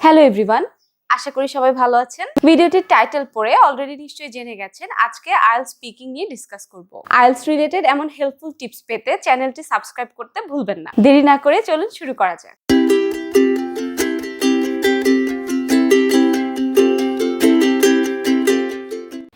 Hello everyone, আশা করি সবাই ভালো আছেন। ভিডিওটির টাইটেল পড়ে অলরেডি নিশ্চয়ই জেনে গেছেন আজকে আইএলটিএস স্পিকিং নিয়ে ডিসকাস করব। আইএলটিএস রিলেটেড এমন হেল্পফুল টিপস পেতে চ্যানেলটি সাবস্ক্রাইব করতে ভুলবেন না। দেরি না করে চলুন শুরু করা যাক।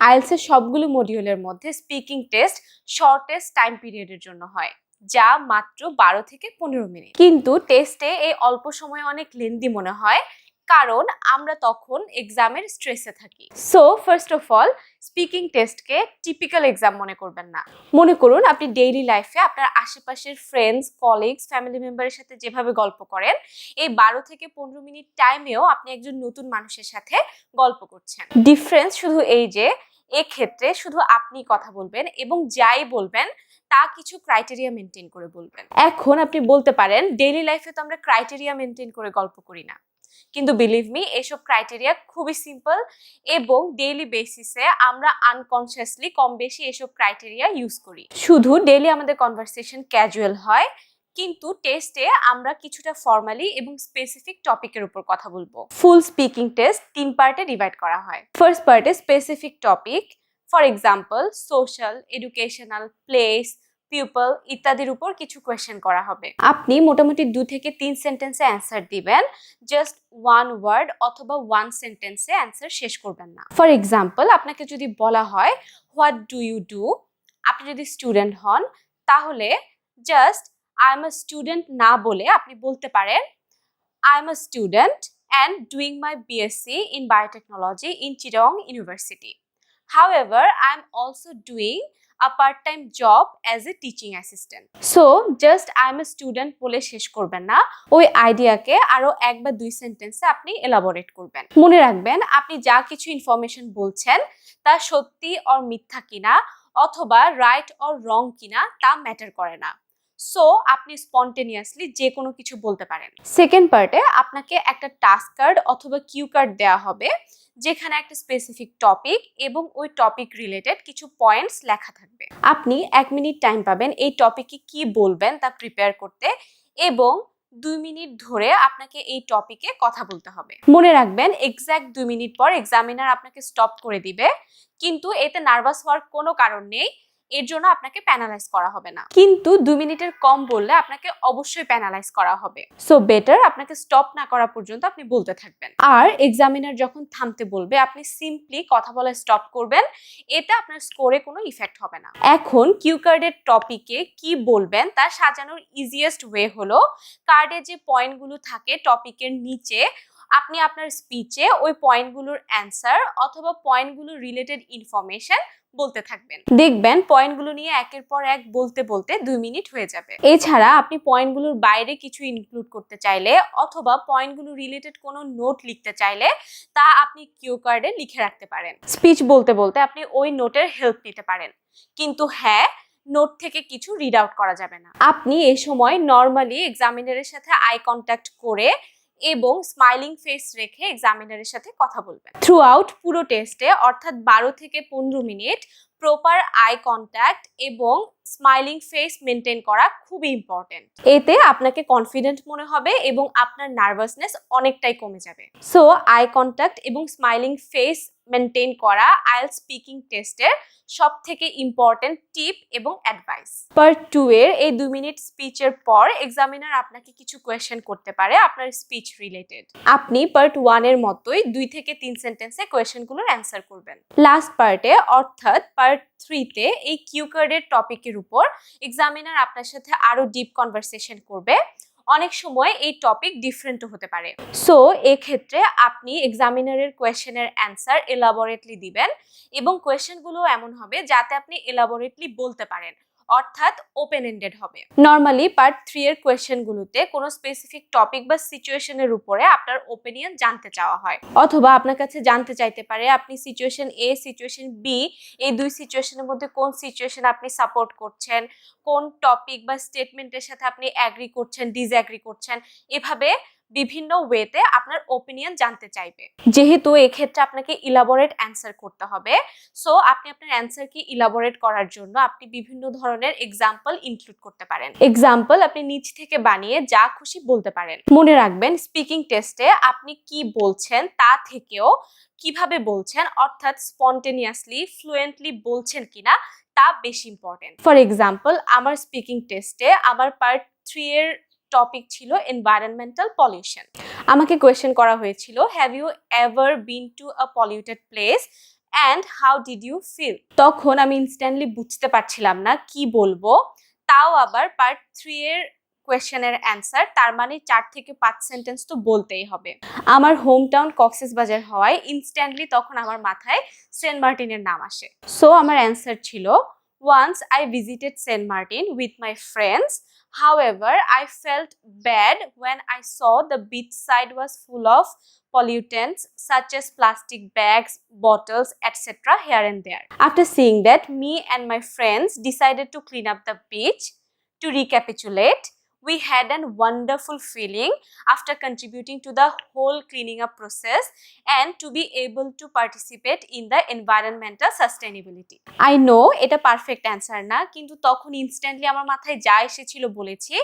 আইএলটিএস এর সবগুলো মডিউলের মধ্যে স্পিকিং টেস্ট শর্টেস্ট টাইম পিরিয়ডের জন্য হয়, যা মাত্র 12 থেকে 15 মিনিট। কিন্তু টেস্টে এই অল্প সময় অনেক লেন্দি মনে হয়, কারণ আমরা তখন এক্সামের স্ট্রেসে থাকি। So first of all, speaking টেস্টকে টিপিক্যাল এক্সাম মনে করবেন না। মনে করুন আপনি ডেইলি লাইফে আপনার আশেপাশের ফ্রেন্ডস, কলিগস, ফ্যামিলি মেম্বারের সাথে যেভাবে গল্প করেন, এই 12 থেকে 15 মিনিট টাইমেও আপনি একজন নতুন মানুষের সাথে গল্প করছেন। ডিফারেন্স শুধু এই যে এক্ষেত্রে শুধু আপনি কথা বলবেন এবং যাই বলবেন তা কিছু ক্রাইটেরিয়া মেনটেন করে বলবেন। এখন আপনি বলতে পারেন ডেইলি লাইফে তো আমরা ক্রাইটেরিয়া মেনটেন করে গল্প করি না, কিন্তু বিলিভ মি এসব ক্রাইটেরিয়া খুবই সিম্পল এবং ডেইলি বেসিসে আমরা আনকনসিয়াসলি কম বেশি এসব ক্রাইটেরিয়া ইউজ করি। শুধু ডেইলি আমাদের কনভারসেশন ক্যাজুয়াল হয়, কিন্তু টেস্টে আমরা কিছুটা ফর্মালি এবং স্পেসিফিক টপিকের উপর কথা বলবো। ফুল স্পিকিং টেস্ট 3 পার্টে ডিভাইড করা হয়। ফার্স্ট পার্টে specific topic, for example social, educational, place, people ইত্যাদির উপর কিছু কোয়েশ্চেন করা হবে। আপনি মোটামুটি 2 থেকে 3 সেন্টেন্সে অ্যান্সার দিবেন, জাস্ট 1 ওয়ার্ড অথবা 1 সেন্টেন্সে অ্যান্সার শেষ করবেন না। ফর এক্সাম্পল, আপনাকে যদি বলা হয় হোয়াট ডু ইউ ডু, আপনি যদি স্টুডেন্ট হন তাহলে just I am a student না বলে আপনি বলতে পারেন I am a student and doing my BSc in biotechnology in Chittagong university. However, I am also doing a part-time job as a teaching assistant. So, just I am a student বলে শেষ করবেন না, ওই আইডিয়াকে আরো 1 বা 2 সেন্টেন্সে আপনি এলাবোরেট করবেন। মনে রাখবেন আপনি যা কিছু ইনফরমেশন বলছেন তা সত্যি অর মিথ্যা কিনা অথবা রাইট অর রং কিনা তা ম্যাটার করে না। সো আপনি স্পন্টেনিয়াসলি যে কোনো কিছু বলতে পারেন। সেকেন্ড পার্টে আপনাকে একটা টাস্ক কার্ড অথবা কিউ কার্ড দেওয়া হবে, যেখানে একটা স্পেসিফিক টপিক এবং ওই টপিক রিলেটেড কিছু পয়েন্টস লেখা থাকবে। আপনি 1 মিনিট টাইম পাবেন এই টপিকে কি বলবেন তা প্রিপেয়ার করতে, এবং 2 মিনিট ধরে আপনাকে এই টপিকে কথা বলতে হবে। মনে রাখবেন এক্সাক্ট 2 মিনিট পর এক্সামিনার আপনাকে স্টপ করে দিবে, কিন্তু এতে নার্ভাস হওয়ার কোনো কারণ নেই, এর জন্য আপনাকে প্যানালাইজ করা হবে না। কিন্তু 2 মিনিটের কম বললে আপনাকে অবশ্যই প্যানালাইজ করা হবে। সো বেটার আপনাকে স্টপ না করা পর্যন্ত আপনি বলতে থাকবেন। আর এক্সামিনার যখন থামতে বলবে আপনি সিম্পলি কথা বলা স্টপ করবেন, এতে আপনার স্কোরে কোনো ইফেক্ট হবে না। এখন কিউ কার্ডের টপিকে কি বলবেন তা সাজানোর ইজিয়েস্ট ওয়ে হলো কার্ডে যে পয়েন্টগুলো থাকে টপিকের নিচে, আপনি আপনার স্পিচে ওই পয়েন্টগুলোর অ্যান্সার অথবা পয়েন্টগুলো রিলেটেড ইনফরমেশন বলতে থাকবেন। দেখবেন পয়েন্টগুলো নিয়ে একের পর এক বলতে বলতে 2 মিনিট হয়ে যাবে। এছাড়া আপনি পয়েন্টগুলোর বাইরে কিছু ইনক্লুড করতে চাইলে অথবা পয়েন্টগুলো রিলেটেড কোনো নোট লিখতে চাইলে তা আপনি কিউ কার্ডে লিখে রাখতে পারেন। স্পিচ বলতে বলতে আপনি ওই নোটের হেল্প নিতে পারেন, কিন্তু হ্যাঁ, নোট থেকে কিছু রিড আউট করা যাবে না। আপনি এই সময় নর্মালি এক্সামিনারের সাথে আই কন্ট্যাক্ট করে এবং স্মাইলিং ফেস রেখে এক্সামিনারের সাথে কথা বলবেন। থ্রু আউট পুরো টেস্টে অর্থাৎ 12 থেকে 15 মিনিট প্রপার আই কন্ট্যাক্ট এবং স্মাইলিং ফেস মেনটেন করা খুবই ইম্পর্টেন্ট। এতে আপনাকে কনফিডেন্ট মনে হবে এবং আপনার নার্ভাসনেস অনেকটাই কমে যাবে। সো আই কন্ট্যাক্ট এবং স্মাইলিং ফেস মেনটেন করা আইএলটিএস স্পিকিং টেস্টের সব থেকে ইম্পর্টেন্ট টিপ এবং অ্যাডভাইস। পার্ট 2 এর এই 2 মিনিট স্পিচের পর এক্সামিনার আপনাকে কিছু কোয়েশ্চেন করতে পারে আপনার স্পিচ রিলেটেড। আপনি পার্ট 1 এর মতোই 2 থেকে 3 সেন্টেন্সে কোয়েশ্চেনগুলোর অ্যান্সার করবেন। লাস্ট পার্টে অর্থাৎ পার্ট 3 তে এই কিউ কার্ডের টপিকের উপর এক্সামিনার আপনার সাথে আরো ডিপ কনভারসেশন করবে। অনেক সময় এই টপিক ডিফারেন্টও হতে পারে। সো এক্ষেত্রে আপনি এক্সামিনারের কোয়েশ্চেনের অ্যান্সার এলাবোরেটলি দিবেন এবং কোয়েশ্চেনগুলো এমন হবে যাতে আপনি এলাবোরেটলি বলতে পারেন, অর্থাৎ ওপেন এন্ডেড হবে। নর্মালি পার্ট 3 এর কোয়েশ্চেনগুলোতে কোনো স্পেসিফিক টপিক বা সিচুয়েশনের উপরে আপনার ওপিনিয়ন জানতে চাওয়া হয়, অথবা আপনার কাছে জানতে চাইতে পারে আপনি সিচুয়েশন এ, সিচুয়েশন বি, এই 2 সিচুয়েশনের মধ্যে কোন সিচুয়েশন আপনি সাপোর্ট করছেন, কোন টপিক বা স্টেটমেন্টের সাথে আপনি অ্যাগ্রি করছেন, ডিসঅ্যাগ্রি করছেন। এভাবে বিভিন্ন ওয়েতে আপনার ওপিনিয়ন জানতে চাইবে। যেহেতু এক্ষেত্রে আপনাকে ইলাবোরেট অ্যান্সার করতে হবে, সো আপনি আপনার অ্যান্সারকে ইলাবোরেট করার জন্য আপনি বিভিন্ন ধরনের এক্সাম্পল ইনক্লুড করতে পারেন। এক্সাম্পল আপনি নিজ থেকে বানিয়ে যা খুশি বলতে পারেন। মনে রাখবেন, স্পিকিং টেস্টে আপনি কি বলছেন তা থেকেও কিভাবে বলছেন, অর্থাৎ স্পন্টেনিয়াসলি ফ্লুয়েন্টলি বলছেন কিনা তা বেশি ইম্পর্টেন্ট। ফর এক্সাম্পল, আমার স্পিকিং টেস্টে আমার পার্ট 3 এর টপিক ছিল এনভায়রনমেন্টাল পলিউশন। আমাকে কোয়েশ্চেন করা হয়েছিল, have you ever been to a polluted place and how did you feel? তখন আমি ইনস্ট্যান্টলি বুঝতে পারছিলাম না কি বলবো, তাও আবার পার্ট 3 এর কোয়েশ্চেনের অ্যান্সার, তার মানে 4 থেকে 5 সেন্টেন্স তো বলতেই হবে। আমার হোম টাউন কক্সবাজার হওয়ায় ইনস্ট্যান্টলি তখন আমার মাথায় সেন্ট মার্টিনের নাম আসে। সো আমার অ্যান্সার ছিল, once I visited Saint Martin with my friends. However, I felt bad when I saw the beach side was full of pollutants such as plastic bags, bottles, etc. here and there. After seeing that, me and my friends decided to clean up the beach. To recapitulate, we had a wonderful feeling after contributing to the whole cleaning up process and to be able to participate in the environmental sustainability. I know এটা perfect answer না, কিন্তু তখন instantly আমার মাথায় যা এসেছিল বলেছি।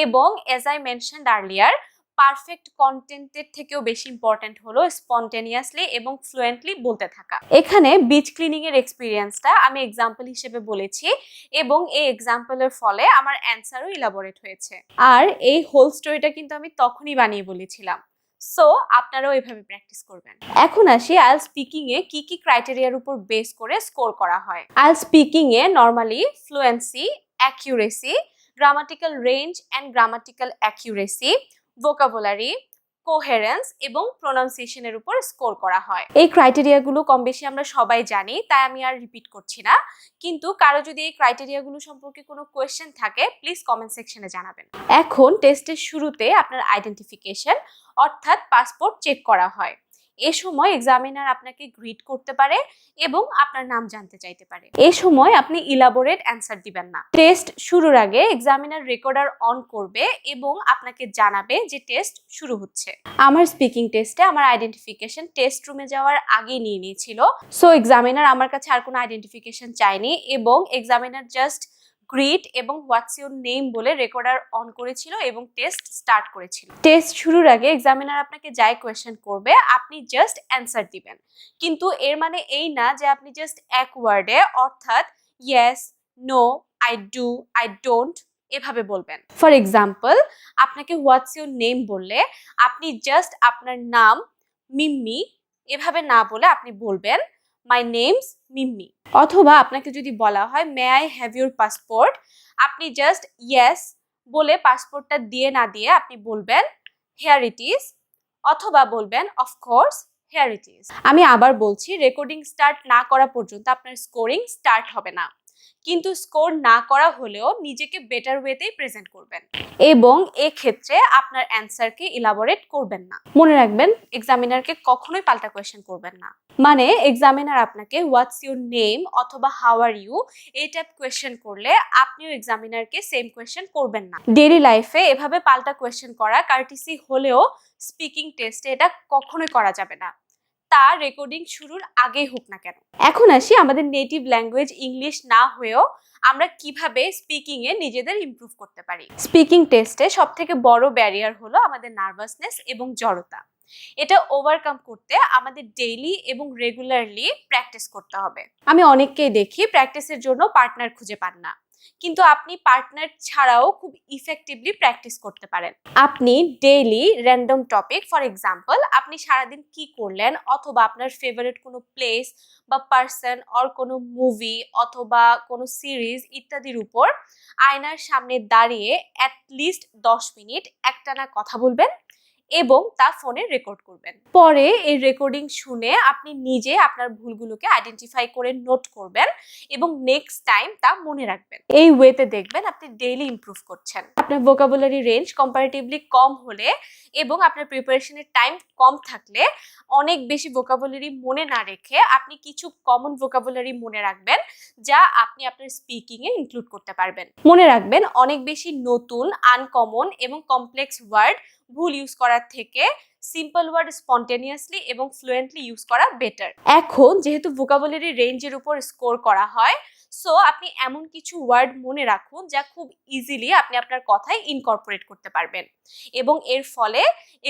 এবং as I mentioned earlier, perfect কন্টেন্টের থেকেও বেশি ইম্পর্টেন্ট হলো স্পন্টেনিয়াসলি এবং ফ্লুয়েন্টলি বলতে থাকা। এখানে বিচ ক্লিনিং এর এক্সপিরিয়েন্সটা আমি এক্সাম্পল হিসেবে বলেছি এবং এই এক্সাম্পলের ফলে আমার অ্যান্সারও ইলাবোরেট হয়েছে। আর এই হোল স্টোরিটা কিন্তু আমি তখনই বানিয়ে বলেছিলাম। সো আপনারাও এভাবে প্র্যাকটিস করবেন। এখন আসি আইএলটিএস স্পিকিং এ কি কি ক্রাইটেরিয়ার উপর বেস করে স্কোর করা হয়। IELTS speaking A normally fluency, accuracy, grammatical range and grammatical accuracy, vocabulary, coherence এবং প্রোনাউন্সিয়েশনের উপর স্কোর করা হয়। এই ক্রাইটেরিয়াগুলো কম বেশি আমরা সবাই জানি, তাই আমি আর রিপিট করছি না। কিন্তু কারো যদি এই ক্রাইটেরিয়াগুলো সম্পর্কে কোনো কোয়েশ্চেন থাকে, প্লিজ কমেন্ট সেকশনে জানাবেন। এখন টেস্টের শুরুতে আপনার আইডেন্টিফিকেশন অর্থাৎ পাসপোর্ট চেক করা হয়। এ সময় এক্সামিনার আপনাকে গ্রিট করতে পারে এবং আপনার নাম জানতে চাইতে পারে। এ সময় আপনি ইলাবোরেট অ্যান্সার দিবেন না। টেস্ট শুরুর আগে এক্সামিনার রেকর্ডার অন করবে এবং আপনাকে জানাবে যে টেস্ট শুরু হচ্ছে। আমার স্পিকিং টেস্টে আমার আইডেন্টিফিকেশন টেস্ট রুমে যাওয়ার আগেই নিয়ে নিয়েছিল। সো এক্সামিনার আমার কাছে আর কোনো আইডেন্টিফিকেশন চায়নি এবং এক্সামিনার জাস্ট গ্রিট এবং হোয়াটস ইউর নেম বলে রেকর্ডার অন করেছিল এবং টেস্ট স্টার্ট করেছিল। টেস্ট শুরুর আগে এক্সামিনার আপনাকে যাই কোয়েশ্চেন করবে আপনি জাস্ট অ্যান্সার দিবেন, কিন্তু এর মানে এই না যে আপনি জাস্ট এক ওয়ার্ডে অর্থাৎ yes, no, I do, I don't এভাবে বলবেন। ফর এক্সাম্পল, আপনাকে হোয়াটস ইউর নেম বললে আপনি জাস্ট আপনার নাম মিম্মি এভাবে না বলে আপনি বলবেন মাই নেমস মিম্মি। অথবা আপনাকে যদি বলা হয় may I have your passport, আপনি জাস্ট ইয়েস বলে পাসপোর্টটা দিয়ে না দিয়ে আপনি বলবেন হেয়ার ইট ইজ, অথবা বলবেন অফকোর্স হেয়ার ইট ইজ। আমি আবার বলছি, রেকর্ডিং স্টার্ট না করা পর্যন্ত আপনার স্কোরিং স্টার্ট হবে না, কিন্তু স্কোর না করা হলেও নিজেকে বেটার ওয়েতেই প্রেজেন্ট করবেন এবং এক্ষেত্রে আপনার অ্যান্সারকে ইলাবোরেট করবেন না। মনে রাখবেন, এক্সামিনারকে কখনোই পাল্টা কোয়েশ্চেন করবেন না। মানে এক্সামিনার আপনাকে হোয়াটস ইউর নেম অথবা হাউ আর ইউ এই টাইপ কোয়েশ্চেন করলে আপনিও এক্সামিনারকে সেম কোয়েশ্চেন করবেন না। ডেইলি লাইফে এভাবে পাল্টা কোয়েশ্চেন করা কার্টিসি হলেও স্পিকিং টেস্টে এটা কখনোই করা যাবে না, তার রেকর্ডিং শুরুর আগেই হোক না কেন। এখন আসি আমাদের নেটিভ ল্যাঙ্গুয়েজ ইংলিশ না হয়েও আমরা কিভাবে স্পিকিং এ নিজেদের ইমপ্রুভ করতে পারি। স্পিকিং টেস্টে সবথেকে বড় ব্যারিয়ার হলো আমাদের নার্ভাসনেস এবং জড়তা। এটা ওভারকাম করতে আমাদের ডেইলি এবং রেগুলারলি প্র্যাকটিস করতে হবে। আমি অনেককেই দেখি প্র্যাকটিসের জন্য পার্টনার খুঁজে পান না, কিন্তু আপনি পার্টনার ছাড়াও খুব ইফেক্টিভলি প্র্যাকটিস করতে পারেন। আপনি daily random topic, for example আপনি সারাদিন কি করলেন অথবা আপনার ফেভারিট কোনো প্লেস বা পার্সন অর কোনো মুভি অথবা কোনো সিরিজ ইত্যাদির উপর আয়নার সামনে দাঁড়িয়ে অ্যাটলিস্ট 10 মিনিট একটানা কথা বলবেন এবং তা ফোনে রেকর্ড করবেন। পরে এই রেকর্ডিং শুনে আপনি নিজে আপনার ভুলগুলোকে আইডেন্টিফাই করে নোট করবেন এবং নেক্সট টাইম তা মনে রাখবেন। এই ওয়েতে দেখবেন আপনি ডেইলি ইমপ্রুভ করছেন। আপনার ভোকাবুলারি রেঞ্জ কম্পারেটিভলি কম হলে এবং আপনার প্রিপারেশনের টাইম কম থাকলে অনেক বেশি ভোকাবুলারি মনে না রেখে আপনি কিছু কমন ভোকাবুলারি মনে রাখবেন যা আপনি আপনার স্পিকিং এ ইনক্লুড করতে পারবেন। মনে রাখবেন, অনেক বেশি নতুন, আনকমন এবং কমপ্লেক্স ওয়ার্ড ভুল ইউজ করার থেকে সিম্পল ওয়ার্ড স্পন্টেনিয়াসলি এবং ফ্লুয়েন্টলি ইউজ করা বেটার। এখন যেহেতু ভোকাবুলারি রেঞ্জের উপর স্কোর করা হয়, সো আপনি এমন কিছু ওয়ার্ড মনে রাখুন যা খুব ইজিলি আপনি আপনার কথায় ইনকর্পোরেট করতে পারবেন এবং এর ফলে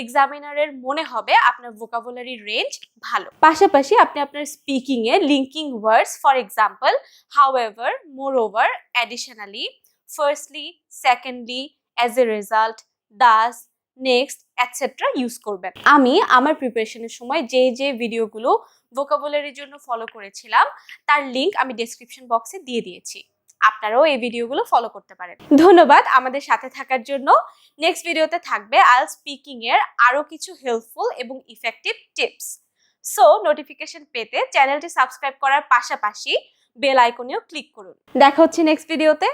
এক্সামিনারের মনে হবে আপনার ভোকাবুলারি রেঞ্জ ভালো। পাশাপাশি আপনি আপনার speaking A linking words, for example however, moreover, additionally, firstly, secondly, as a result, Das, next etcetera use করবেন। আমি আমার প্রিপারেশনের সময় যে ভিডিওগুলো ভোকাবুলারির জন্য ফলো করেছিলাম তার লিংক আমি ডেসক্রিপশন বক্সে দিয়ে দিয়েছি, আপনারাও এই ভিডিওগুলো ফলো করতে পারেন। ধন্যবাদ আমাদের সাথে থাকার জন্য। নেক্সট ভিডিওতে থাকবে আইএলটিএস স্পিকিং এর আরো কিছু হেল্পফুল এবং ইফেক্টিভ টিপস। সো নোটিফিকেশন পেতে চ্যানেলটি সাবস্ক্রাইব করার পাশাপাশি বেল আইকনেও ক্লিক করুন। দেখা হচ্ছে নেক্সট ভিডিওতে।